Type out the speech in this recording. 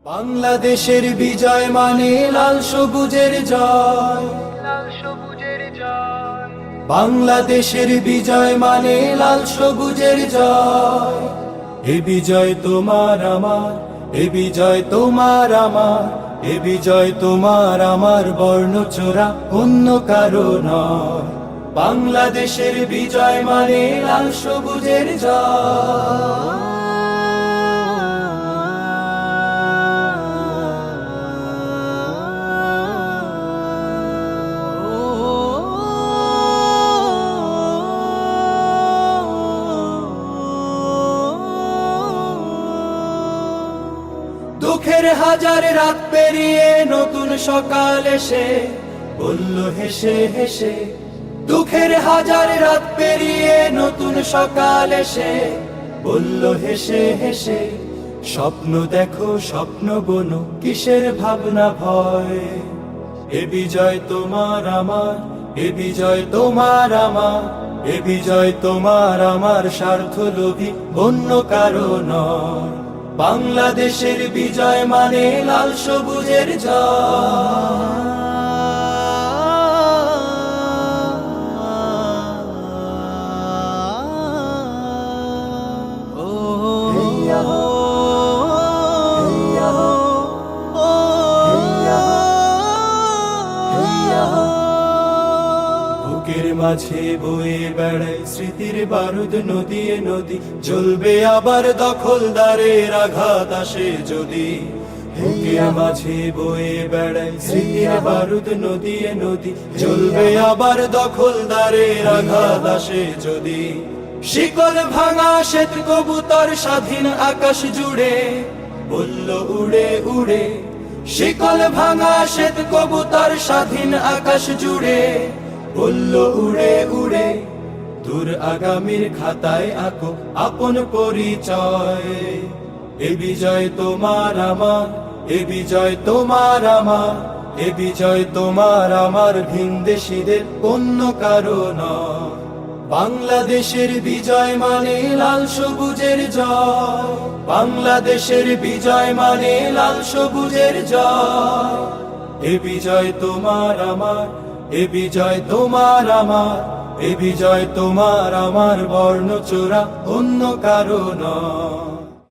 বাংলাদেশের বিজয় মানে লাল সবুজের জয়। বাংলাদেশের বিজয় মানে লাল সবুজের জয়। এ বিজয় তোমার আমার, এ বিজয় তোমার আমার, এ বিজয় তোমার আমার, বর্ণচোরা অন্য কারো নয়। বাংলাদেশের বিজয় মানে লাল সবুজের জয়। দুঃখের হাজার রাত পেরিয়ে নতুন সকাল এসে বলল হেসে হেসে, দুঃখের হাজার রাত পেরিয়ে নতুন সকাল এসে বলল হেসে হেসে, স্বপ্ন দেখো স্বপ্ন বোনো কিসের ভাবনা ভয়। এ বিজয় তোমার আমার, এ বিজয় তোমার আমার, এ বিজয় তোমার আমার, স্বার্থ লোভী অন্য কারো নয়। বাংলাদেশের বিজয় মানে লাল সবুজের জয়। বুকের মাঝে বয়ে বেড়ায় স্মৃতির বারুদ নদীয়ে নদী, জ্বলবে আবার দখলদারের আঘাত আসে যদি। বুকের মাঝে বয়ে বেড়ায় স্মৃতির বারুদ নদীয়ে নদী, জ্বলবে আবার দখলদারের আঘাত আসে যদি। শিকল ভাঙা শ্বেত কবুতর স্বাধীন আকাশ জুড়ে বলল উড়ে উড়ে, শিকল ভাঙা শ্বেত কবুতর স্বাধীন আকাশ জুড়ে বলল উড়ে উড়ে। দূর আগামীর খাতায় আঁকো আপন পরিচয়। এ বিজয় তোমার আমার, এ বিজয় তোমার আমার, এ বিজয় তোমার আমার, ভিনদেশীদের অন্য কারো নয়। বাংলাদেশের বিজয় মানে লাল সবুজের জয়। বাংলাদেশের বিজয় মানে লাল সবুজের জয়। এ বিজয় তোমার আমার, এ বিজয় তোমার আমার, এ বিজয় তোমার আমার, বর্ণচোরা অন্য কারো নয়।